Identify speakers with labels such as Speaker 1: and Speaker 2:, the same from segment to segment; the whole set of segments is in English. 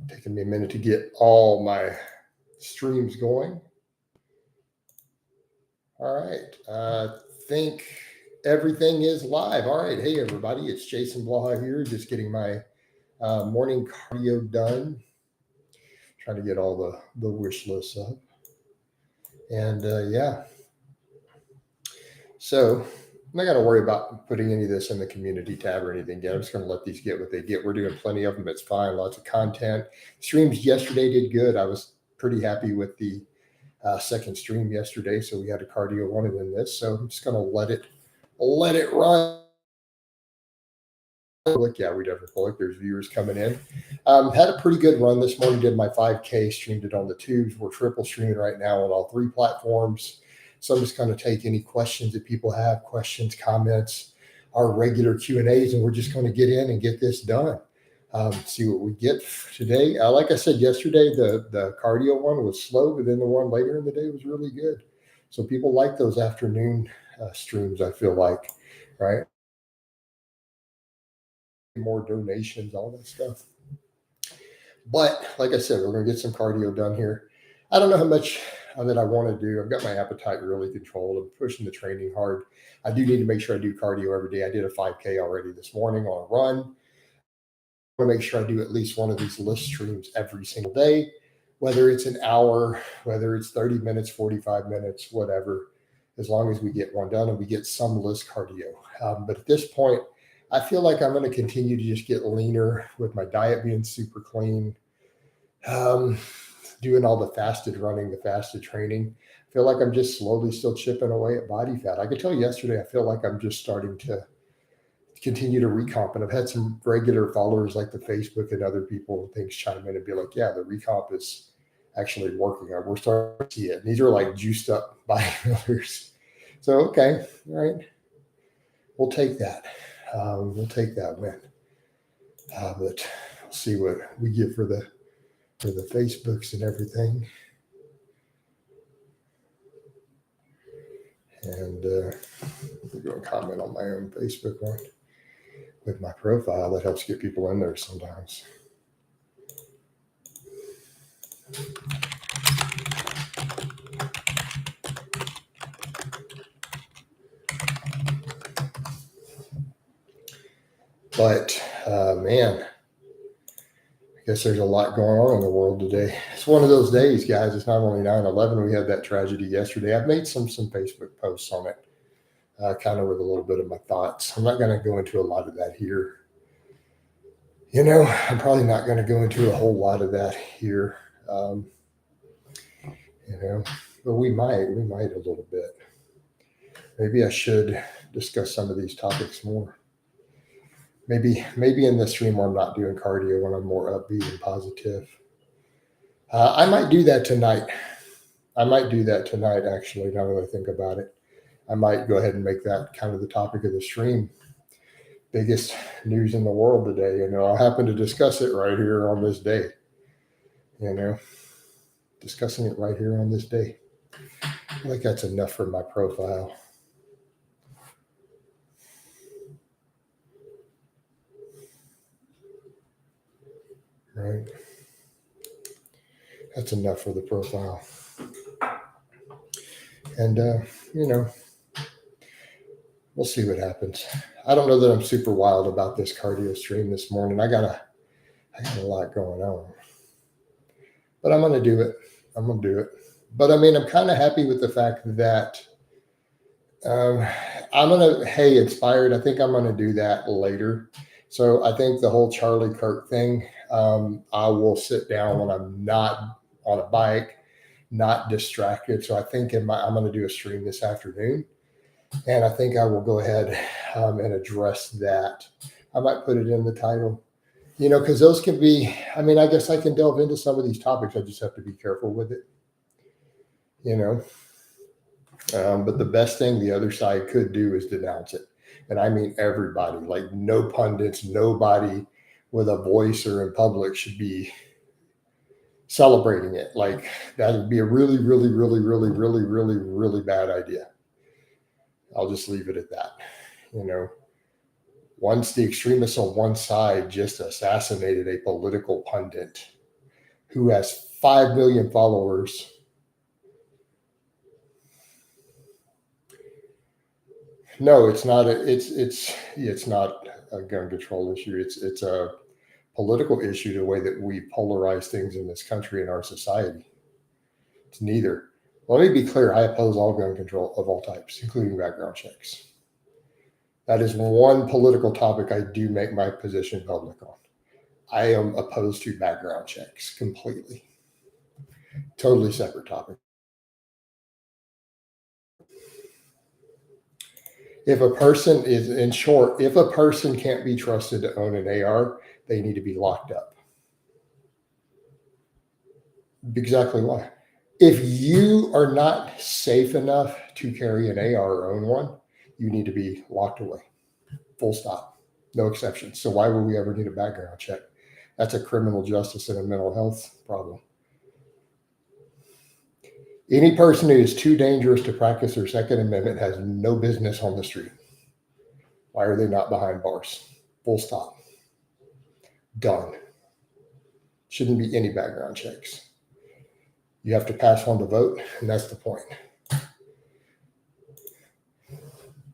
Speaker 1: Taking me a minute to get all my streams going. All right. I think everything is live. All right. Hey, everybody. It's Jason Blaha here, just getting my morning cardio done. Trying to get all the wish lists up. And yeah. So I'm not going to worry about putting any of this in the community tab or anything yet. I'm just going to let these get what they get. We're doing plenty of them. It's fine. Lots of content. Streams yesterday did good. I was pretty happy with the second stream yesterday. So we had a cardio one and then this. So I'm just going to let it run. Look, yeah, we definitely feel like there's viewers coming in. Had a pretty good run this morning. Did my 5K, streamed it on the tubes. We're triple streaming right now on all three platforms. So I'm just going to take any questions that people have, questions, comments, our regular Q&As, and we're just going to get in and get this done. See what we get today. Like I said yesterday, the cardio one was slow, but then the one later in the day was really good. So people like those afternoon streams, I feel like, right? More donations, all that stuff. But like I said, we're going to get some cardio done here. I don't know how much that I want to do. I've got my appetite really controlled. I'm pushing the training hard. I do need to make sure I do cardio every day. I did a 5K already this morning on a run. I want to make sure I do at least one of these list streams every single day, whether it's an hour, whether it's 30 minutes, 45 minutes, whatever, as long as we get one done and we get some list cardio. But at this point, I feel like I'm going to continue to just get leaner with my diet being super clean, doing all the fasted running, the fasted training. I feel like I'm just slowly still chipping away at body fat. I could tell you yesterday, I feel like I'm just starting to continue to recomp. And I've had some regular followers like the Facebook and other people and things chime in and be like, yeah, the recomp is actually working. We're starting to see it. And these are like juiced up bodybuilders. So, okay, all right. We'll take that. We'll take that win. But we'll see what we get for the Facebooks and everything. And I'm going to comment on my own Facebook one with my profile. That helps get people in there sometimes. But man, I guess there's a lot going on in the world today. It's one of those days, guys. It's not only 9/11. We had that tragedy yesterday. I've made some Facebook posts on it, kind of with a little bit of my thoughts. I'm not going to go into a lot of that here. I'm probably not going to go into a whole lot of that here. But we might a little bit. Maybe I should discuss some of these topics more. Maybe in the stream where I'm not doing cardio, when I'm more upbeat and positive. I might do that tonight. Actually, now that I think about it. I might go ahead and make that kind of the topic of the stream. Biggest news in the world today. I happen to discuss it right here on this day. Discussing it right here on this day. I feel like that's enough for my profile. Right. That's enough for the profile. And, we'll see what happens. I don't know that I'm super wild about this cardio stream this morning. I got a lot going on. But I'm going to do it. But I mean, I'm kind of happy with the fact that I'm going to, inspired. I think I'm going to do that later. So I think the whole Charlie Kirk thing, I will sit down when I'm not on a bike, not distracted. So I think I'm going to do a stream this afternoon. And I think I will go ahead and address that. I might put it in the title, because those can be, I guess I can delve into some of these topics. I just have to be careful with it, But the best thing the other side could do is denounce it. And I mean everybody, like no pundits, nobody with a voice or in public should be celebrating it. Like that would be a really, really, really, really, really, really, really bad idea. I'll just leave it at that. Once the extremists on one side just assassinated a political pundit, who has 5 million followers. No, it's not. It's not a gun control issue. It's a political issue. The way that we polarize things in this country and our society. It's neither. Let me be clear. I oppose all gun control of all types, including background checks. That is one political topic I do make my position public on. I am opposed to background checks completely. Totally separate topic. If a person is, in short, if a person can't be trusted to own an AR, they need to be locked up. Exactly why. If you are not safe enough to carry an AR or own one, you need to be locked away. Full stop. No exceptions. So why would we ever need a background check? That's a criminal justice and a mental health problem. Any person who is too dangerous to practice their Second Amendment has no business on the street. Why are they not behind bars? Full stop. Done. Shouldn't be any background checks. You have to pass on to vote, and that's the point.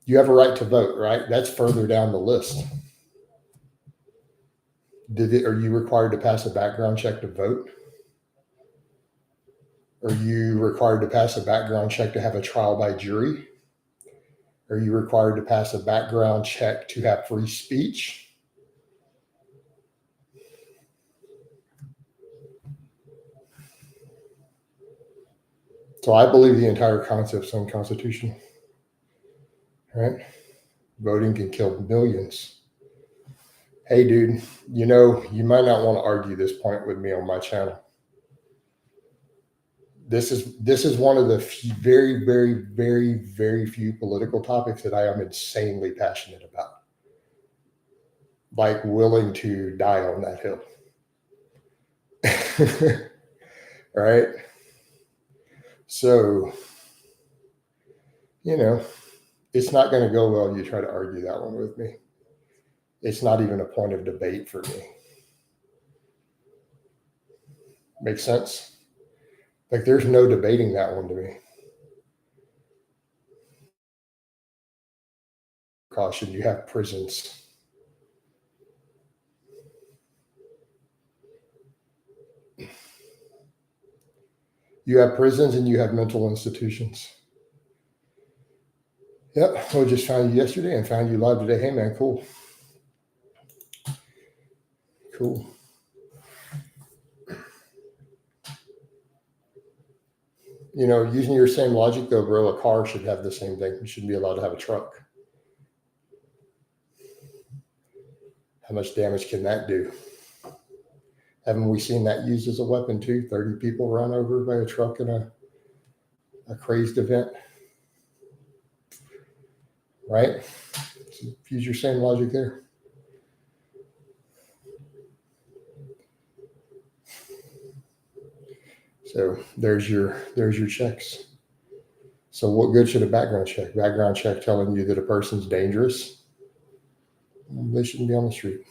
Speaker 1: You have a right to vote, right? That's further down the list. Are you required to pass a background check to vote? Are you required to pass a background check to have a trial by jury? Are you required to pass a background check to have free speech? So I believe the entire concept is unconstitutional. Right? Voting can kill millions. Hey, dude, you might not want to argue this point with me on my channel. This is one of the very, very, very, very few political topics that I am insanely passionate about. Like willing to die on that hill. Right? So, it's not going to go well. You try to argue that one with me. It's not even a point of debate for me. Makes sense? Like there's no debating that one to me. Caution, you have prisons. You have prisons and you have mental institutions. Yep, I just found you yesterday and found you live today. Hey man, cool. Cool. Using your same logic though, bro, a car should have the same thing. You shouldn't be allowed to have a truck. How much damage can that do? Haven't we seen that used as a weapon too? 30 people run over by a truck in a crazed event. Right? So use your same logic there. So there's your checks. So what good should a background check? Background check telling you that a person's dangerous. They shouldn't be on the street.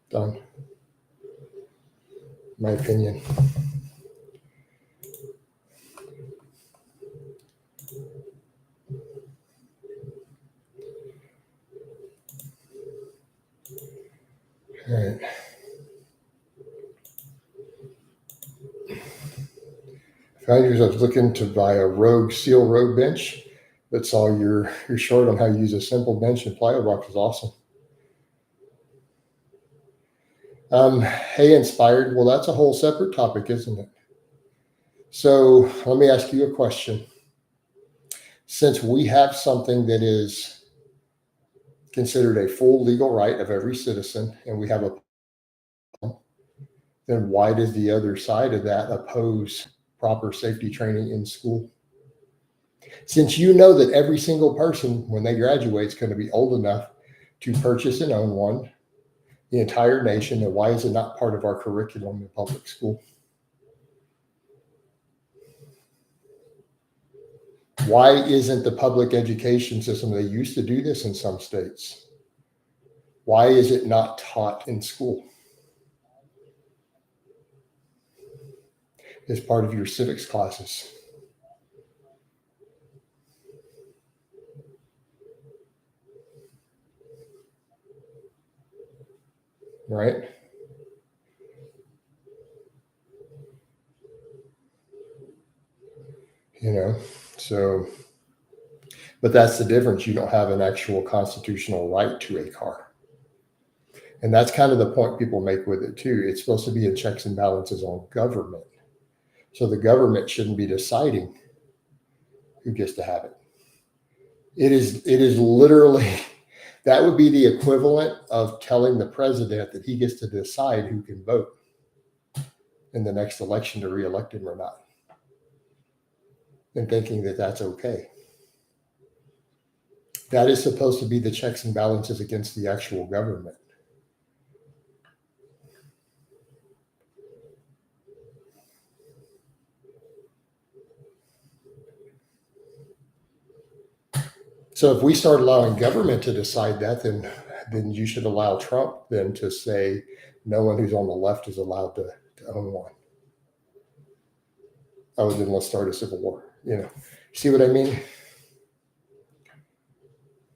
Speaker 1: Done. My opinion. All right. I was looking to buy a steel rogue bench, but saw your short on how you use a simple bench and plyo box is awesome. Hey, inspired. Well, that's a whole separate topic, isn't it? So let me ask you a question. Since we have something that is considered a full legal right of every citizen, and we have then why does the other side of that oppose proper safety training in school? Since you know that every single person, when they graduate, is going to be old enough to purchase and own one, the entire nation, and why is it not part of our curriculum in public school? Why isn't the public education system, they used to do this in some states, why is it not taught in school? as part of your civics classes. Right? You know, so, but that's the difference. You don't have an actual constitutional right to a car. And that's kind of the point people make with it too. It's supposed to be in checks and balances on government. So the government shouldn't be deciding who gets to have it. It is literally, that would be the equivalent of telling the president that he gets to decide who can vote in the next election to reelect him or not, and thinking that that's okay. That is supposed to be the checks and balances against the actual government. So if we start allowing government to decide that, then you should allow Trump then to say no one who's on the left is allowed to own one. Oh, then let's start a civil war. You know, see what I mean?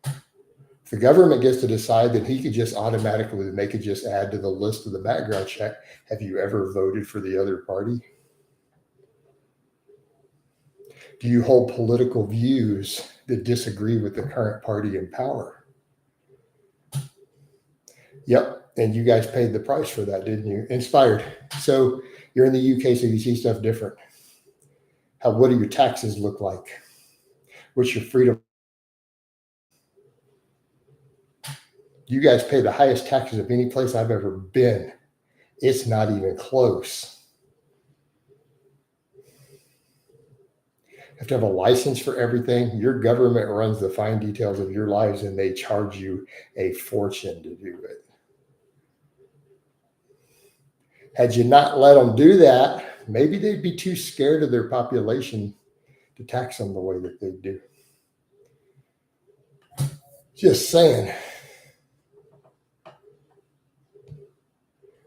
Speaker 1: If the government gets to decide, then he could just automatically, they could just add to the list of the background check, have you ever voted for the other party? Do you hold political views that disagree with the current party in power? Yep. And you guys paid the price for that, didn't you? Inspired. So you're in the UK, so you see stuff different. What do your taxes look like? What's your freedom? You guys pay the highest taxes of any place I've ever been. It's not even close. You have to have a license for everything. Your government runs the fine details of your lives, and they charge you a fortune to do it. Had you not let them do that, maybe they'd be too scared of their population to tax them the way that they do. Just saying.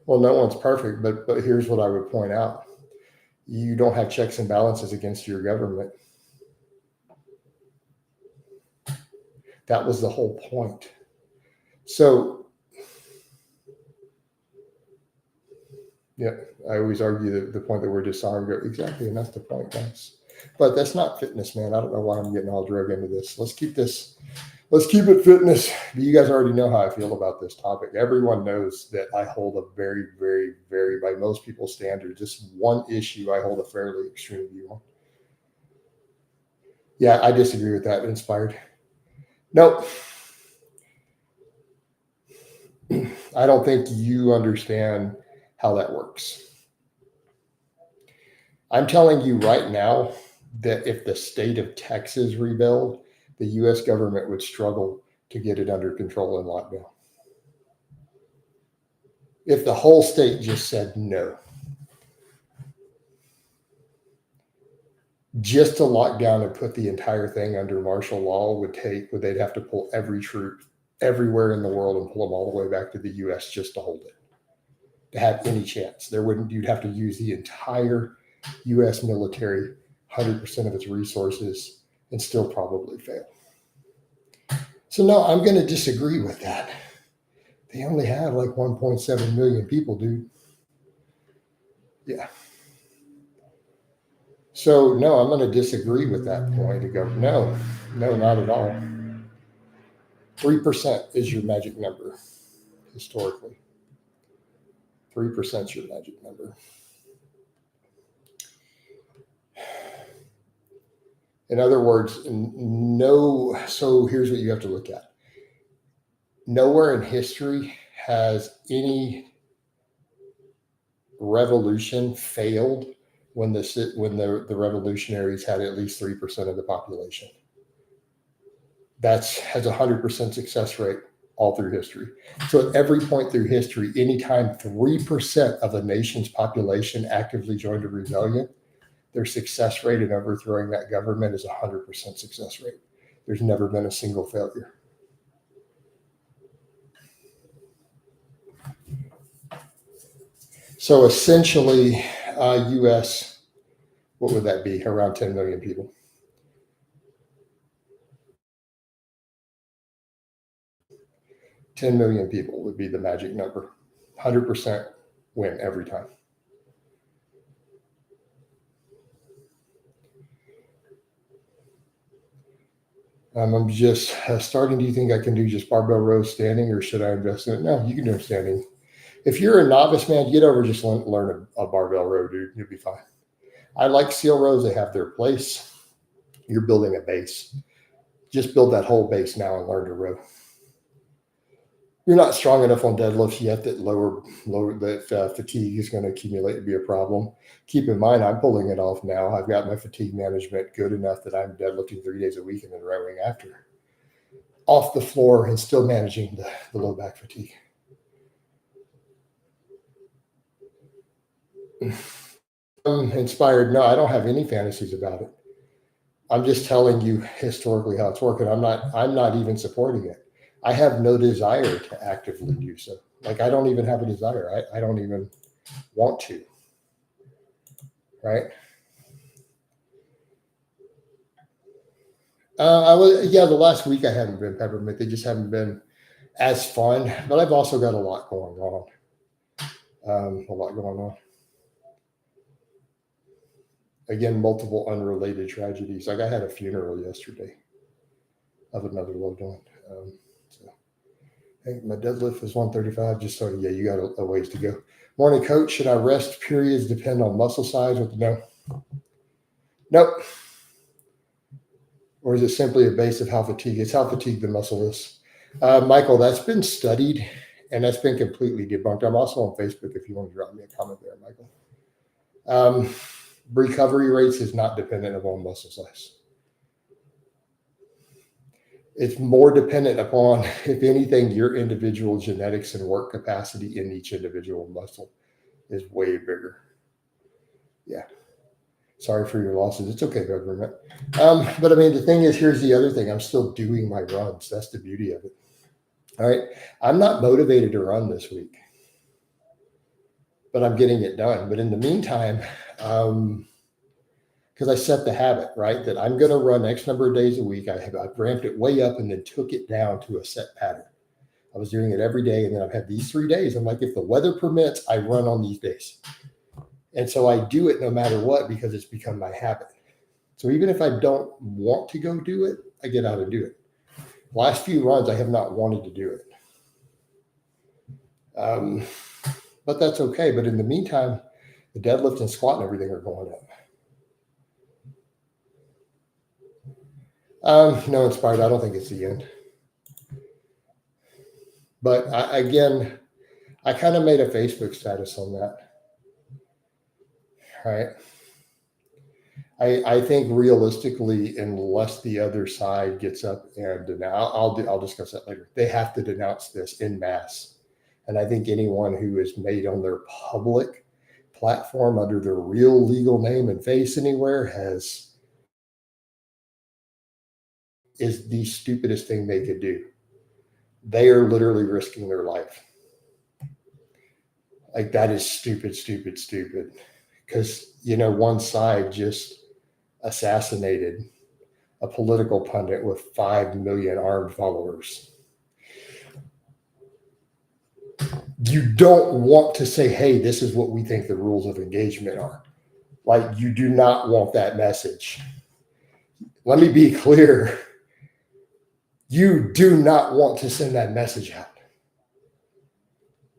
Speaker 1: Well, no one's perfect, but here's what I would point out. You don't have checks and balances against your government. That was the whole point. So, yeah, I always argue the point that we're disarmed. Exactly, and that's the point, guys. But that's not fitness, man. I don't know why I'm getting all drug into this. Let's keep it fitness. You guys already know how I feel about this topic. Everyone knows that I hold a very, very, very, by most people's standards, just one issue I hold a fairly extreme view on. Yeah, I disagree with that. Inspired. Nope. I don't think you understand how that works. I'm telling you right now that if the state of Texas rebelled, the U.S. government would struggle to get it under control and lockdown. If the whole state just said no, just to lock down and put the entire thing under martial law they'd have to pull every troop everywhere in the world and pull them all the way back to the U.S. just to hold it, to have any chance. You'd have to use the entire U.S. military, 100% of its resources, and still probably fail. So no, I'm going to disagree with that. They only have like 1.7 million people, dude. Yeah. So no, I'm going to disagree with that point to go, no, not at all. 3% is your magic number historically. 3% is your magic number. In other words, no. So here's what you have to look at. Nowhere in history has any revolution failed when the revolutionaries had at least 3% of the population. That has 100% success rate all through history. So at every point through history, anytime 3% of a nation's population actively joined a rebellion, their success rate in overthrowing that government is 100% success rate. There's never been a single failure. So essentially, U.S. What would that be? Around 10 million people. $10 million people would be the magic number. 100% win every time. I'm just starting. Do you think I can do just barbell rows standing, or should I invest in it? No, you can do them standing. If you're a novice, man, get over, just learn a barbell row, dude. You'll be fine. I like seal rows. They have their place. You're building a base. Just build that whole base now and learn to row. You're not strong enough on deadlifts yet that fatigue is going to accumulate to be a problem. Keep in mind, I'm pulling it off now. I've got my fatigue management good enough that I'm deadlifting 3 days a week and then rowing after. Off the floor and still managing the low back fatigue. Inspired? No, I don't have any fantasies about it. I'm just telling you historically how it's working. I'm not even supporting it. I have no desire to actively do so. Like, I don't even have a desire. I don't even want to. Right? The last week I haven't been peppermint. They just haven't been as fun. But I've also got a lot going on. Again, multiple unrelated tragedies. Like, I had a funeral yesterday of another loved one. Hey, my deadlift is 135. Just started. Yeah, you got a ways to go. Morning, coach. Should I rest periods depend on muscle size? No. Nope. Or is it simply a base of how fatigued? It's how fatigued the muscle is. Michael, that's been studied and that's been completely debunked. I'm also on Facebook if you want to drop me a comment there, Michael. Recovery rates is not dependent upon muscle size. It's more dependent upon, if anything, your individual genetics and work capacity in each individual muscle is way bigger. Yeah. Sorry for your losses. It's okay, government. But I mean, the thing is, here's the other thing. I'm still doing my runs. That's the beauty of it. All right. I'm not motivated to run this week, but I'm getting it done. But in the meantime, because I set the habit, right, that I'm going to run X number of days a week. I've ramped it way up and then took it down to a set pattern. I was doing it every day, and then I've had these 3 days. I'm like, if the weather permits, I run on these days. And so I do it no matter what because it's become my habit. So even if I don't want to go do it, I get out and do it. Last few runs, I have not wanted to do it. But that's okay. But in the meantime, the deadlift and squat and everything are going up. No, inspired. I don't think it's the end. But I kind of made a Facebook status on that. Right. I think realistically, unless the other side gets up and I'll discuss that later. They have to denounce this en masse. And I think anyone who is made on their public platform under their real legal name and face anywhere is the stupidest thing they could do. They are literally risking their life. Like, that is stupid. Because, one side just assassinated a political pundit with 5 million armed followers. You don't want to say, hey, this is what we think the rules of engagement are. Like, you do not want that message. Let me be clear. You do not want to send that message out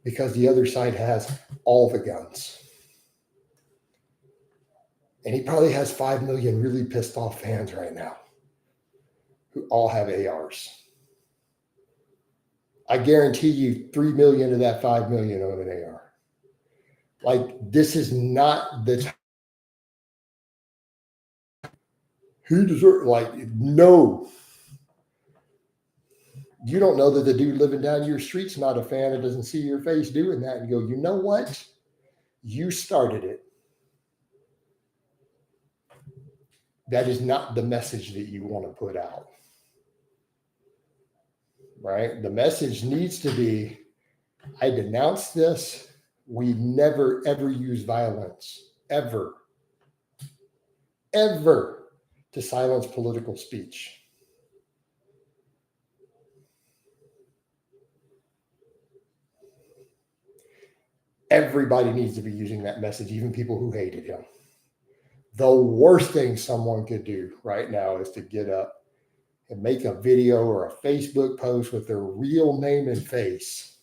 Speaker 1: because the other side has all the guns. And he probably has 5 million really pissed off fans right now who all have ARs. I guarantee you 3 million of that 5 million own an AR. Like, this is not the time. Who deserves, no. You don't know that the dude living down your street's not a fan and doesn't see your face doing that and go, you know what? You started it. That is not the message that you want to put out. Right? The message needs to be, I denounce this. We never, ever use violence. Ever. ever to silence political speech. Everybody needs to be using that message, even people who hated him. The worst thing someone could do right now is to get up and make a video or a Facebook post with their real name and face.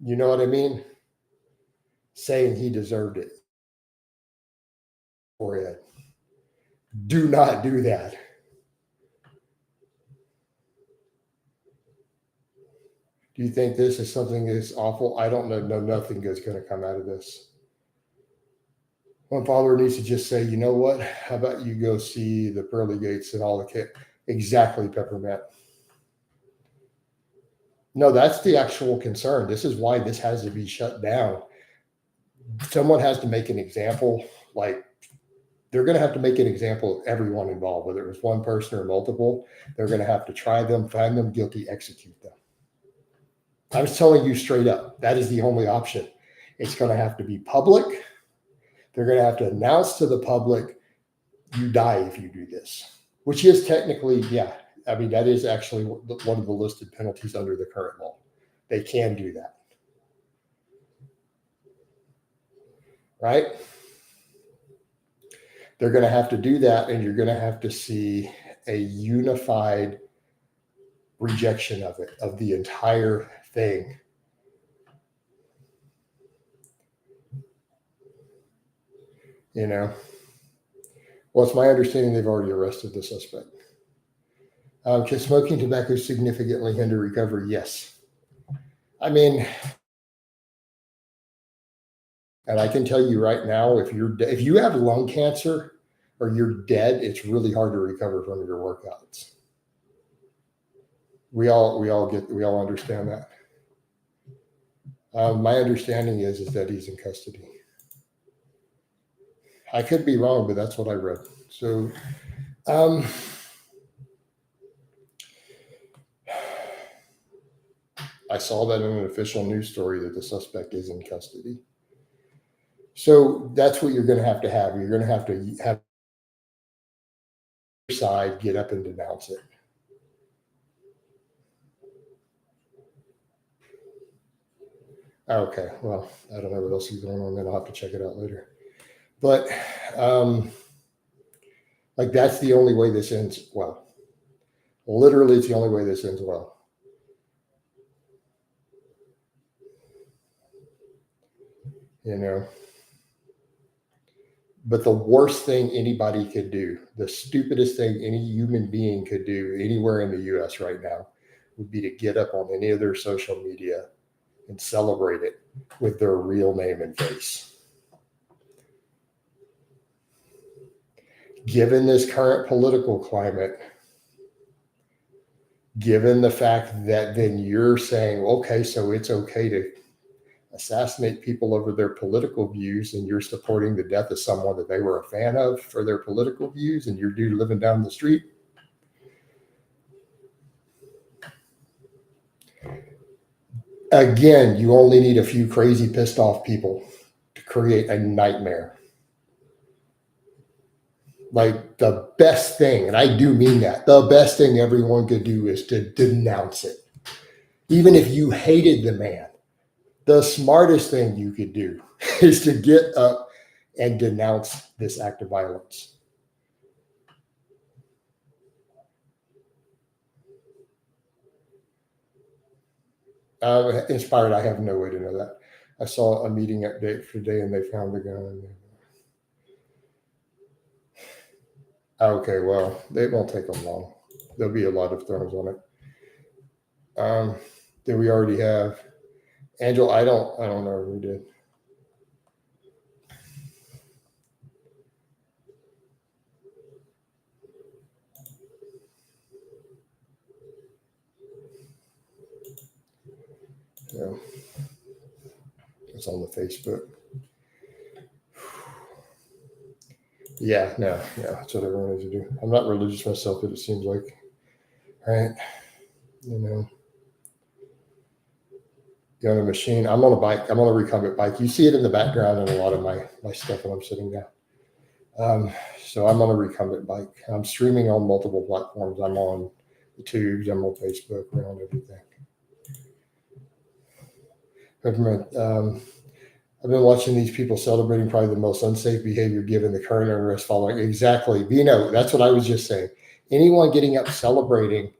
Speaker 1: You know what I mean? Saying he deserved it. For it. Do not do that. Do you think this is something that's awful? I don't know. No, nothing good's going to come out of this. One follower needs to just say, you know what? How about you go see the pearly gates and all the kids? Exactly, Peppermint. No, that's the actual concern. This is why this has to be shut down. Someone has to make an example. Like, they're going to have to make an example of everyone involved, whether it was one person or multiple. They're going to have to try them, find them guilty, execute them. I was telling you straight up, that is the only option. It's going to have to be public. They're going to have to announce to the public, you die if you do this, which is technically, yeah. I mean, that is actually one of the listed penalties under the current law. They can do that. Right? They're going to have to do that, and you're going to have to see a unified rejection of it, of the entire thing. You know? Well, it's my understanding they've already arrested the suspect. Can smoking tobacco significantly hinder recovery? Yes. I mean, and I can tell you right now, if you have lung cancer or you're dead, it's really hard to recover from your workouts. We all understand that. My understanding is that he's in custody. I could be wrong, but that's what I read. So, I saw that in an official news story that the suspect is in custody. So that's what you're going to have. You're going to have your side get up and denounce it. Okay, well, I don't know what else is going on. Then I'll have to check it out later. But like, that's the only way this ends well. Literally, it's the only way this ends well. You know. But the worst thing anybody could do, the stupidest thing any human being could do anywhere in the U.S. right now, would be to get up on any of their social media and celebrate it with their real name and face. Given this current political climate, given the fact that then you're saying, okay, so it's okay to assassinate people over their political views, and you're supporting the death of someone that they were a fan of for their political views, and you're dude living down the street. Again, you only need a few crazy, pissed off people to create a nightmare. Like, the best thing, and I do mean that, the best thing everyone could do is to denounce it. Even if you hated the man, the smartest thing you could do is to get up and denounce this act of violence. Inspired, I have no way to know that. I saw a meeting update for today, and they found the gun. Okay, well, it won't take them long. There'll be a lot of thrones on it. Did we already have Angel? I don't know if we did. Yeah, it's on the Facebook. Yeah, no, that's what everyone needs to do. I'm not religious myself, but it seems like, right? You know, you're on a machine. I'm on a bike. I'm on a recumbent bike. You see it in the background in a lot of my stuff when I'm sitting down. So I'm on a recumbent bike. I'm streaming on multiple platforms. I'm on the tubes. I'm on Facebook. We're on everything. I've been watching these people celebrating probably the most unsafe behavior given the current unrest following. Exactly. Vino, that's what I was just saying. Anyone getting up celebrating,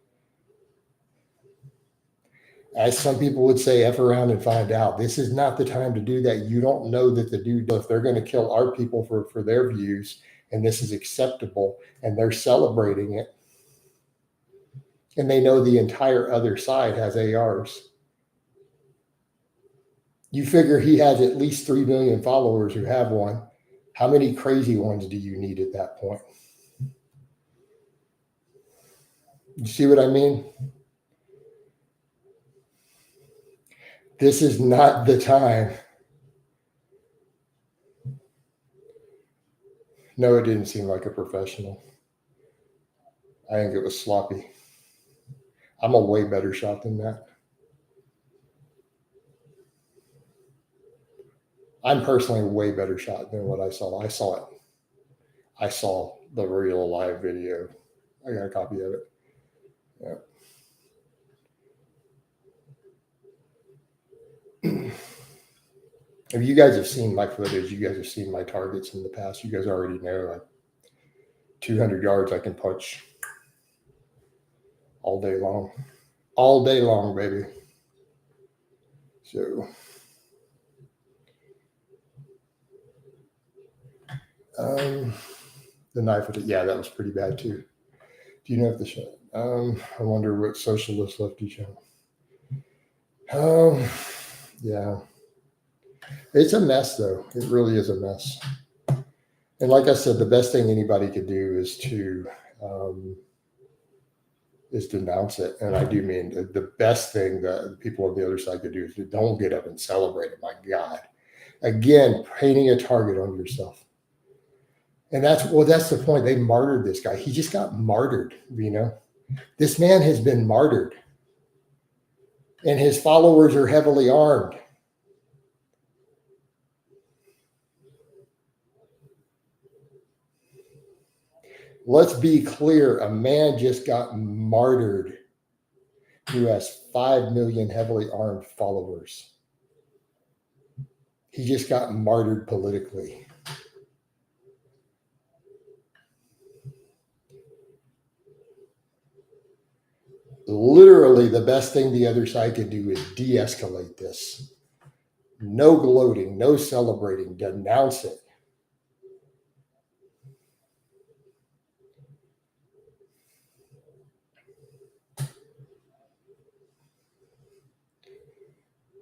Speaker 1: as some people would say, F around and find out. This is not the time to do that. You don't know that the dude, if they're going to kill our people for their views, and this is acceptable, and they're celebrating it, and they know the entire other side has ARs. You figure he has at least 3 million followers who have one. How many crazy ones do you need at that point? You see what I mean? This is not the time. No, it didn't seem like a professional. I think it was sloppy. I'm a way better shot than that. I'm personally a way better shot than what I saw. I saw it. I saw the real live video. I got a copy of it. Yeah. If you guys have seen my footage, you guys have seen my targets in the past. You guys already know, like 200 yards, I can punch all day long. All day long, baby. So, the knife, yeah, that was pretty bad too. Do you know if the shot? I wonder what socialist lefty channel. Yeah. It's a mess, though. It really is a mess. And like I said, the best thing anybody could do is to denounce it. And I do mean the best thing that people on the other side could do is to don't get up and celebrate it. My God. Again, painting a target on yourself. And that's the point. They martyred this guy. He just got martyred, you know. This man has been martyred. And his followers are heavily armed. Let's be clear. A man just got martyred who has 5 million heavily armed followers. He just got martyred politically. Literally, the best thing the other side can do is de-escalate this. No gloating, no celebrating, denounce it.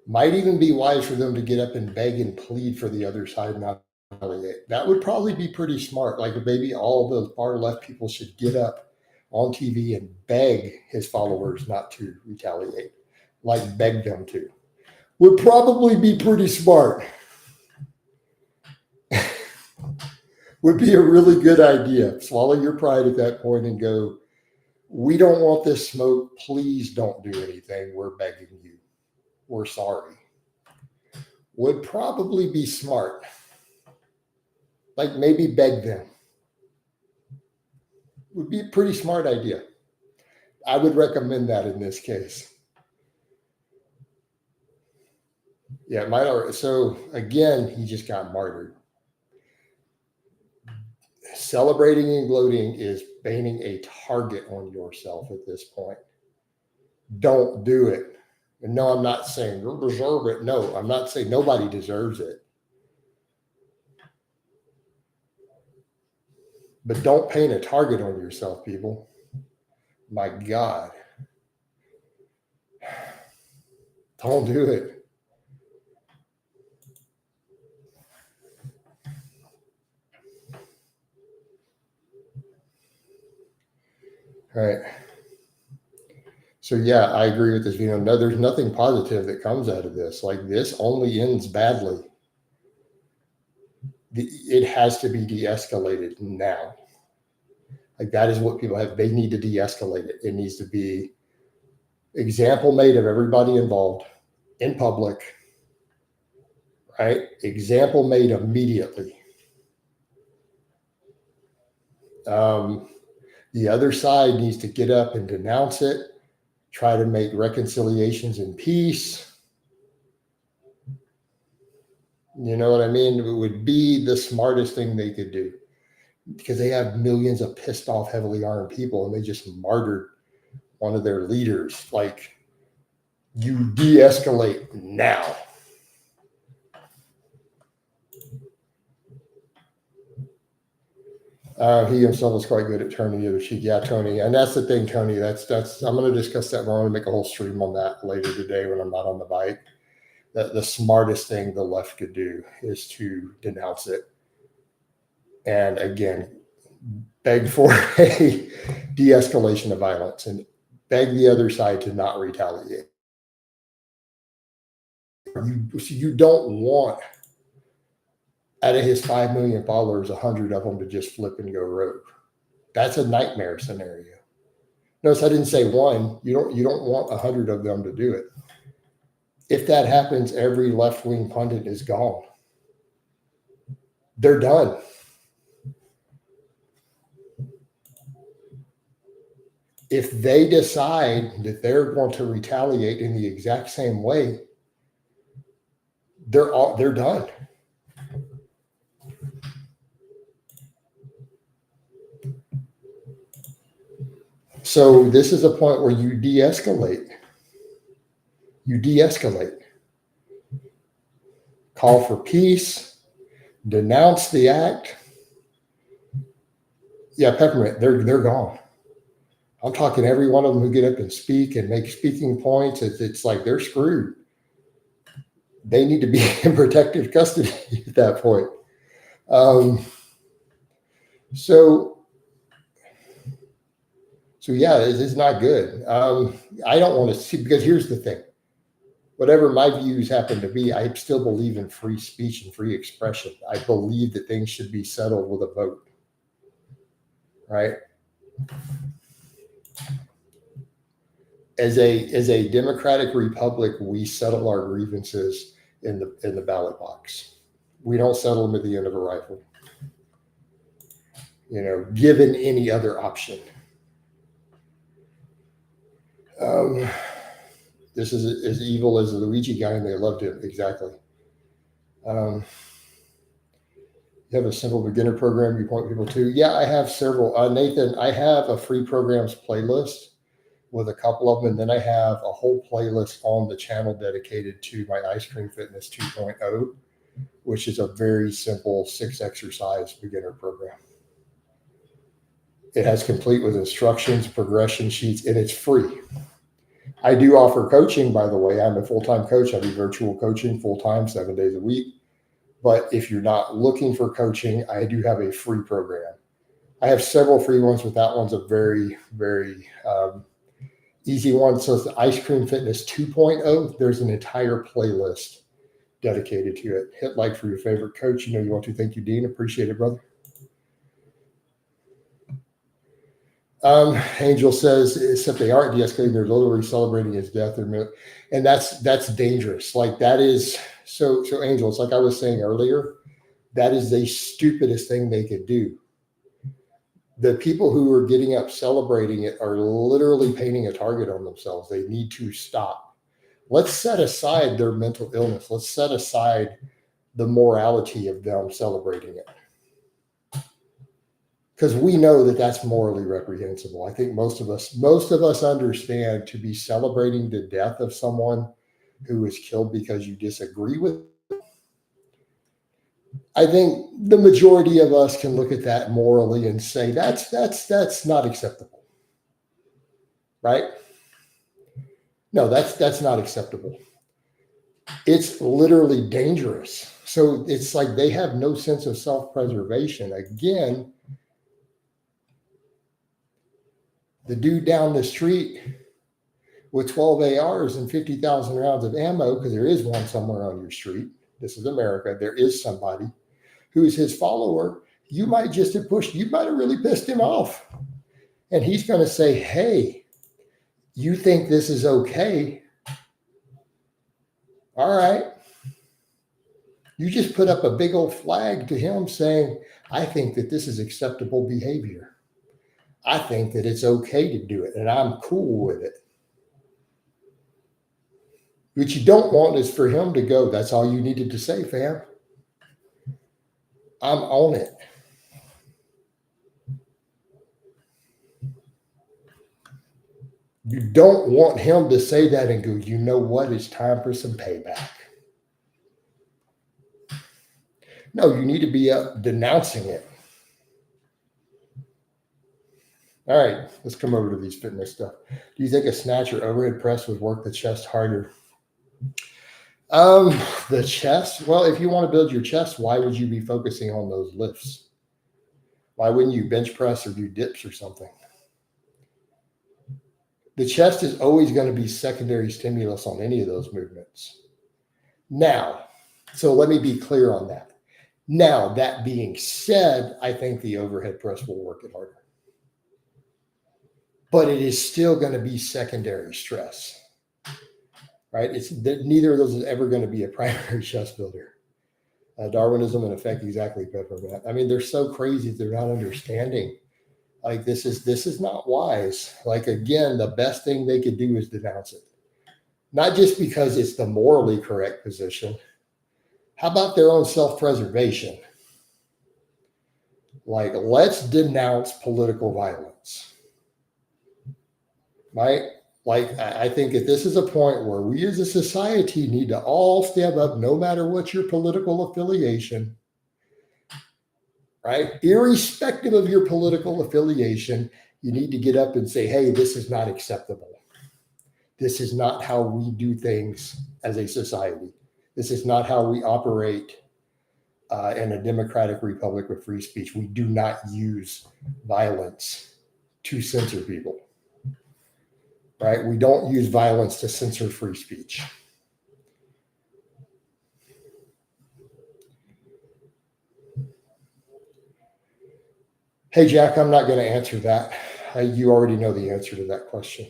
Speaker 1: Might even be wise for them to get up and beg and plead for the other side not to retaliate. That would probably be pretty smart. Like maybe all the far left people should get up on TV and beg his followers not to retaliate. Like beg them to. Would probably be pretty smart. Would be a really good idea. Swallow your pride at that point and go, we don't want this smoke. Please don't do anything. We're begging you. We're sorry. Would probably be smart. Like maybe beg them. Would be a pretty smart idea. I would recommend that in this case. Yeah, it might already. So again, he just got martyred. Celebrating and gloating is painting a target on yourself at this point. Don't do it. And no, I'm not saying you deserve it. No, I'm not saying nobody deserves it. But don't paint a target on yourself, people. My God. Don't do it. All right. So yeah, I agree with this. No, there's nothing positive that comes out of this. Like this only ends badly. It has to be de-escalated now. Like that is what people have. They need to de-escalate it. It needs to be example made of everybody involved in public, right? Example made immediately. The other side needs to get up and denounce it, try to make reconciliations in peace. You know what I mean? It would be the smartest thing they could do, because they have millions of pissed off, heavily armed people, and they just martyred one of their leaders. Like, you de-escalate now. He himself is quite good at turning the other cheek. Yeah, Tony. And that's the thing, Tony. That's I'm going to discuss that. I'm going to make a whole stream on that later today when I'm not on the bike. The smartest thing the left could do is to denounce it. And again, beg for a de-escalation of violence and beg the other side to not retaliate. You don't want, out of his 5 million followers, 100 of them to just flip and go rogue. That's a nightmare scenario. Notice I didn't say one. You don't want 100 of them to do it. If that happens, every left-wing pundit is gone. They're done. If they decide that they're going to retaliate in the exact same way, they're done. So this is a point where you de-escalate. You de-escalate. Call for peace. Denounce the act. Yeah, Peppermint, they're gone. I'm talking every one of them who get up and speak and make speaking points. It's like they're screwed. They need to be in protective custody at that point. So yeah, it's not good. I don't want to see, because here's the thing. Whatever my views happen to be, I still believe in free speech and free expression. I believe that things should be settled with a vote, right? As a democratic republic, we settle our grievances in the ballot box. We don't settle them at the end of a rifle. Given any other option. This is as evil as the Luigi guy, and they loved him. Exactly. You have a simple beginner program you point people to? Yeah, I have several. Nathan, I have a free programs playlist with a couple of them, and then I have a whole playlist on the channel dedicated to my Ice Cream Fitness 2.0, which is a very simple 6-exercise beginner program. It has complete with instructions, progression sheets, and it's free. I do offer coaching, by the way. I'm a full-time coach. I do virtual coaching full-time, 7 days a week. But if you're not looking for coaching, I do have a free program. I have several free ones, but that one's a very, very easy one. So it's the Ice Cream Fitness 2.0. There's an entire playlist dedicated to it. Hit like for your favorite coach. You want to. Thank you, Dean. Appreciate it, brother. Angel says, except they aren't de-escalating, they're literally celebrating his death. And that's dangerous. Like, that is so Angel, it's like I was saying earlier, that is the stupidest thing they could do. The people who are getting up celebrating it are literally painting a target on themselves. They need to stop. Let's set aside their mental illness. Let's set aside the morality of them celebrating it. Because we know that that's morally reprehensible. I think most of us understand to be celebrating the death of someone who was killed because you disagree with them. I think the majority of us can look at that morally and say that's not acceptable, right? No, that's not acceptable. It's literally dangerous. So it's like they have no sense of self-preservation. Again, the dude down the street with 12 ARs and 50,000 rounds of ammo, because there is one somewhere on your street. This is America. There is somebody who is his follower. You might just have you might have really pissed him off. And he's going to say, hey, you think this is okay? All right. You just put up a big old flag to him saying, I think that this is acceptable behavior. I think that it's okay to do it, and I'm cool with it. What you don't want is for him to go, that's all you needed to say, fam. I'm on it. You don't want him to say that and go, you know what? It's time for some payback. No, you need to be up denouncing it. All right, let's come over to these fitness stuff. Do you think a snatch or overhead press would work the chest harder? The chest. Well, if you want to build your chest, why would you be focusing on those lifts? Why wouldn't you bench press or do dips or something? The chest is always going to be secondary stimulus on any of those movements. Now, so let me be clear on that. Now, that being said, I think the overhead press will work it harder. But it is still going to be secondary stress, right? It's neither of those is ever going to be a primary chest builder. Darwinism in effect, exactly, Peppermint. I mean, they're so crazy they're not understanding. Like this is not wise. Like again, the best thing they could do is denounce it. Not just because it's the morally correct position. How about their own self-preservation? Like, let's denounce political violence. Right? Like, I think that this is a point where we as a society need to all stand up, no matter what your political affiliation, right? Irrespective of your political affiliation, you need to get up and say, hey, this is not acceptable. This is not how we do things as a society. This is not how we operate in a democratic republic with free speech. We do not use violence to censor people, right? We don't use violence to censor free speech. Hey, Jack, I'm not going to answer that. You already know the answer to that question.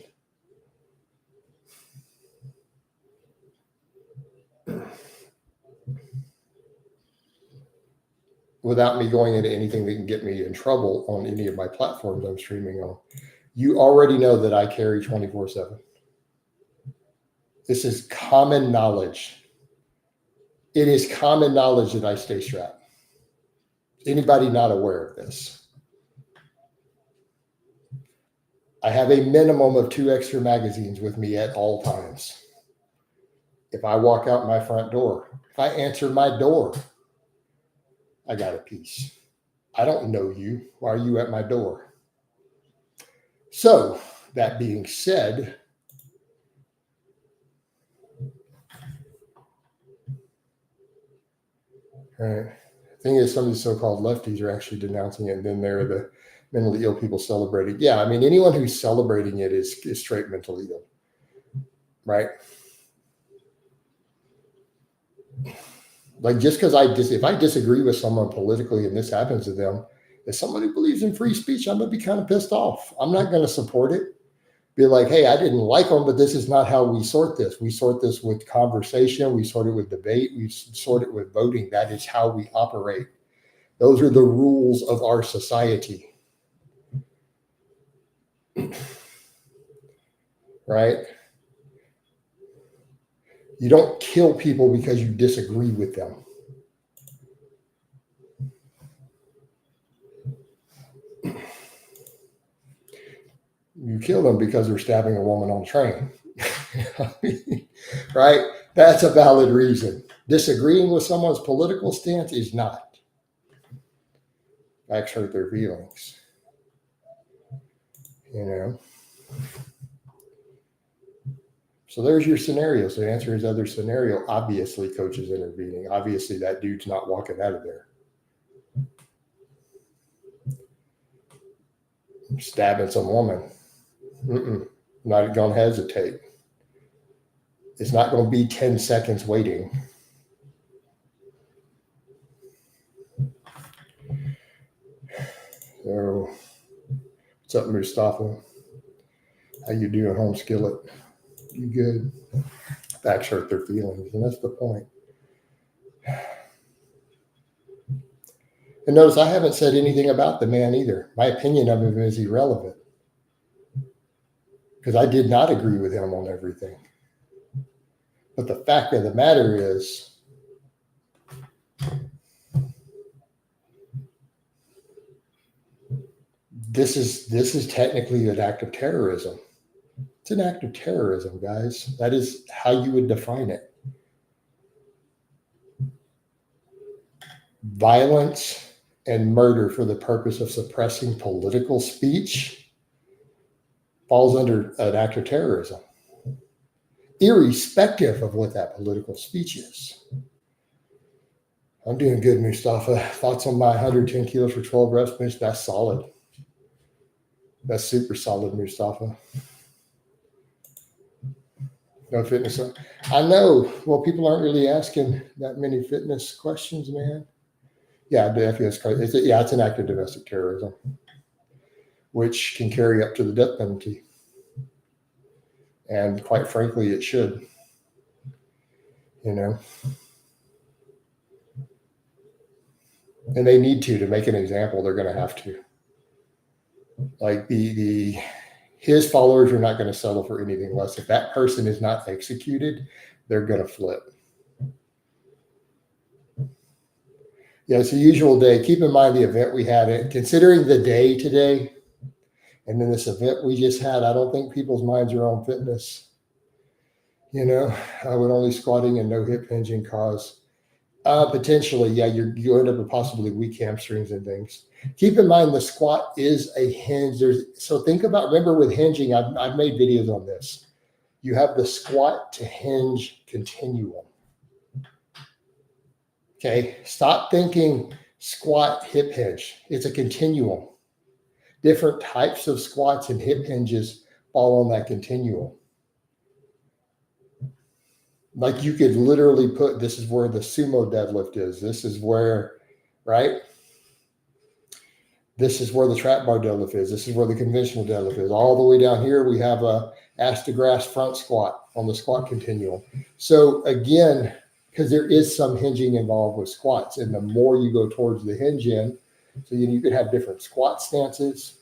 Speaker 1: Without me going into anything that can get me in trouble on any of my platforms I'm streaming on, you already know that I carry 24/7. This is common knowledge. It is common knowledge that I stay strapped. Anybody not aware of this? I have a minimum of 2 extra magazines with me at all times. If I walk out my front door, if I answer my door, I got a piece. I don't know you. Why are you at my door? So, that being said, the thing is, some of the so-called lefties are actually denouncing it, and then there are the mentally ill people celebrating. Yeah, I mean, anyone who's celebrating it is straight mentally ill, right? Like, just because if I disagree with someone politically and this happens to them, as someone who believes in free speech, I'm going to be kind of pissed off. I'm not going to support it. Be like, hey, I didn't like them, but this is not how we sort this. We sort this with conversation. We sort it with debate. We sort it with voting. That is how we operate. Those are the rules of our society. Right? You don't kill people because you disagree with them. You kill them because they're stabbing a woman on a train. Right? That's a valid reason. Disagreeing with someone's political stance is not. Facts hurt their feelings. You know? So there's your scenario. So the answer is other scenario. Obviously, coach is intervening. Obviously, that dude's not walking out of there. Stabbing some woman. Not going to hesitate. It's not going to be 10 seconds waiting. So, what's up, Mustafa? How you doing, home skillet? You good? Facts hurt their feelings, and that's the point. And notice I haven't said anything about the man either. My opinion of him is irrelevant because I did not agree with him on everything. But the fact of the matter is, this is technically an act of terrorism. It's an act of terrorism, guys. That is how you would define it. Violence and murder for the purpose of suppressing political speech falls under an act of terrorism, irrespective of what that political speech is. I'm doing good, Mustafa. Thoughts on my 110 kilos for 12 reps bench? That's solid. That's super solid, Mustafa. No fitness. I know. Well, people aren't really asking that many fitness questions, man. Yeah, it's an act of domestic terrorism, which can carry up to the death penalty. And quite frankly, it should. You know. And they need to make an example. They're going to have to. Like his followers are not going to settle for anything less. If that person is not executed, they're going to flip. Yeah, it's a usual day. Keep in mind the event we had. Considering the day today, and then this event we just had, I don't think people's minds are on fitness. You know, with only squatting and no hip hinging cause. Potentially, yeah, you end up with possibly weak hamstrings and things. Keep in mind the squat is a hinge. So think about, remember with hinging, I've made videos on this. You have the squat to hinge continuum. Okay, stop thinking squat, hip hinge. It's a continuum. Different types of squats and hip hinges fall on that continuum. Like you could literally put, this is where the sumo deadlift is. This is where, right? This is where the trap bar deadlift is. This is where the conventional deadlift is. All the way down here, we have a ass to grass front squat on the squat continuum. So again, because there is some hinging involved with squats, and the more you go towards the hinge in, so you could have different squat stances,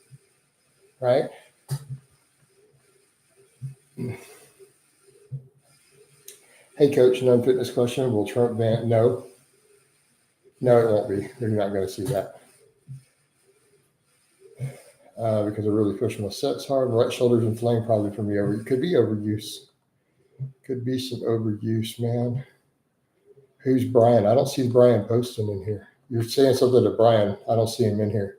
Speaker 1: right? Hey, coach, non-fitness question. Will Trump ban? No, it won't be. They're not going to see that. Because I really push my sets hard. Right shoulder's inflamed probably for me. It could be overuse. Could be some overuse, man. Who's Brian? I don't see Brian posting in here. You're saying something to Brian. I don't see him in here.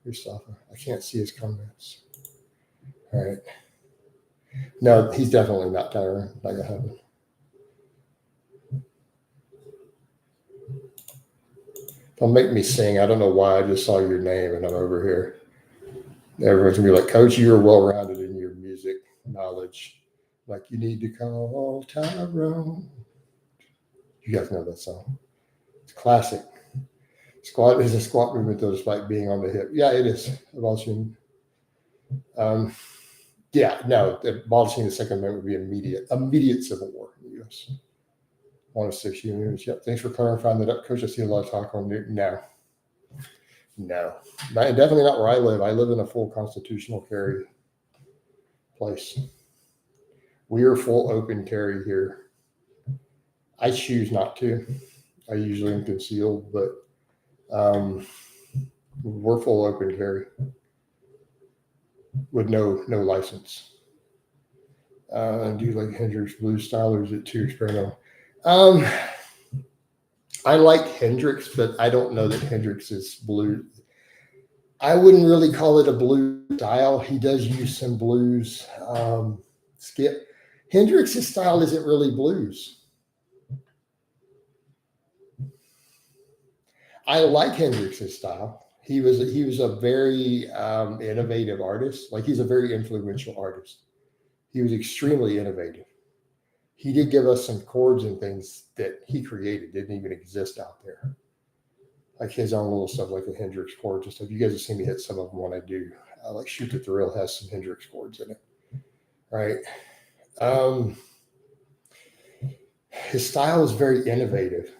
Speaker 1: Mustafa. I can't see his comments. All right. No, he's definitely not tiring like I haven't. Don't make me sing. I don't know why. I just saw your name and I'm over here. Everyone's gonna be like, Coach, you're well-rounded in your music knowledge. Like, you need to call Tyrone. You guys know that song. It's classic. Squat is a squat movement, though, despite being on the hip. Yeah, it is. Abolishing. Abolishing the Second Amendment would be immediate civil war in the U.S. 1 of 6 units. Yep. Thanks for clarifying that up, Coach. I see a lot of talk on Newton now. No, definitely not where I live. I live in a full constitutional carry place. We are full open carry here. I choose not to. I usually am concealed, but we're full open carry with no license. Do you like Hendrix Blue style, or is it too experimental? I like Hendrix, but I don't know that Hendrix is blue. I wouldn't really call it a blue style. He does use some blues. Skip. Hendrix's style isn't really blues. I like Hendrix's style. He was a very innovative artist. Like, he's a very influential artist. He was extremely innovative. He did give us some chords and things that he created, didn't even exist out there. Like his own little stuff, like the Hendrix chords and stuff. You guys have seen me hit some of them when I do. Like Shoot the Thrill has some Hendrix chords in it, right? His style is very innovative.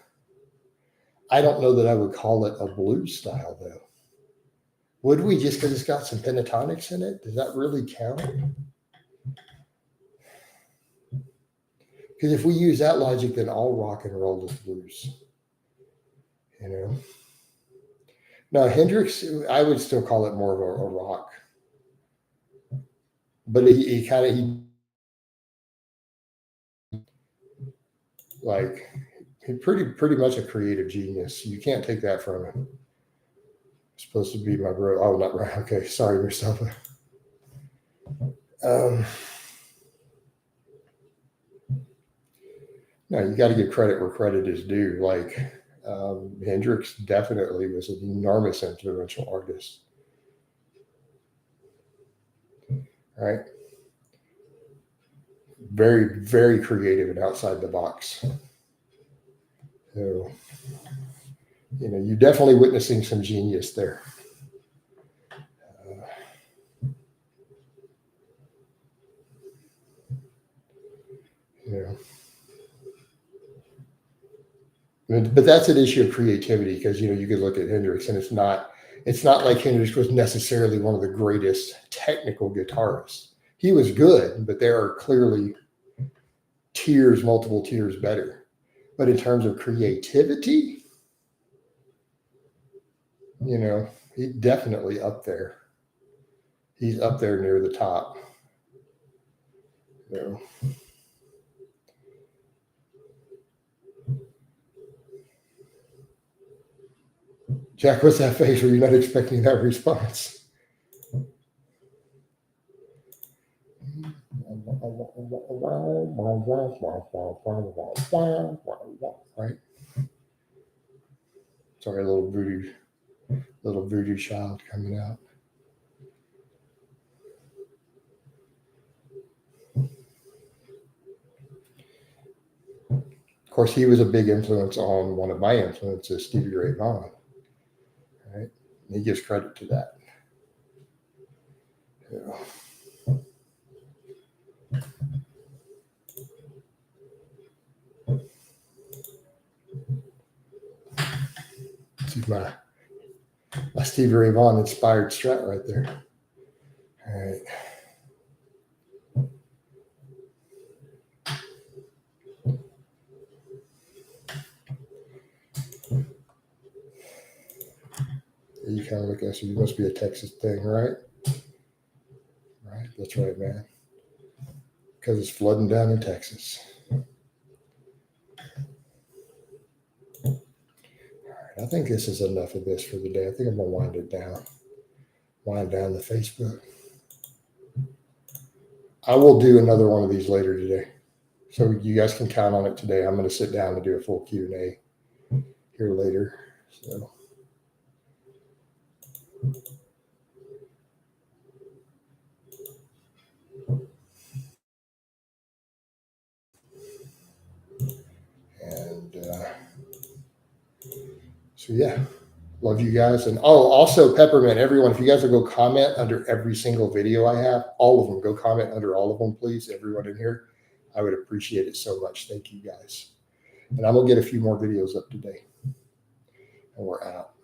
Speaker 1: I don't know that I would call it a blues style though. Would we, just because it's got some pentatonics in it? Does that really count? Because if we use that logic, then all rock and roll is blues. You know? Now, Hendrix, I would still call it more of a rock. But he pretty much a creative genius. You can't take that from him. It's supposed to be my bro. Oh, not right. Okay, sorry, Mustafa. No, you got to give credit where credit is due. Like Hendrix definitely was an enormous influential artist. Right? Very, very creative and outside the box. So, you're definitely witnessing some genius there. But that's an issue of creativity because you could look at Hendrix and it's not like Hendrix was necessarily one of the greatest technical guitarists. He was good, but there are clearly multiple tiers better. But in terms of creativity, he's definitely up there. He's up there near the top. Jack, what's that face? Were you not expecting that response? Right? Sorry, a little voodoo child coming out. Of course, he was a big influence on one of my influences, Stevie Ray Vaughan. Right? And he gives credit to that. This is my Stevie Ray Vaughan inspired strat right there. All right. You kind of look at us, you must be a Texas thing, right? Right, that's right, man. Because it's flooding down in Texas. All right, I think this is enough of this for the day. I think I'm going to wind it down. Wind down the Facebook. I will do another one of these later today. So you guys can count on it today. I'm going to sit down and do a full Q&A here later. So. And so, yeah, love you guys. And also Peppermint, everyone, if you guys will go comment under every single video I have, all of them, go comment under all of them, please. Everyone in here, I would appreciate it so much. Thank you guys. And I'm going to get a few more videos up today. And we're out.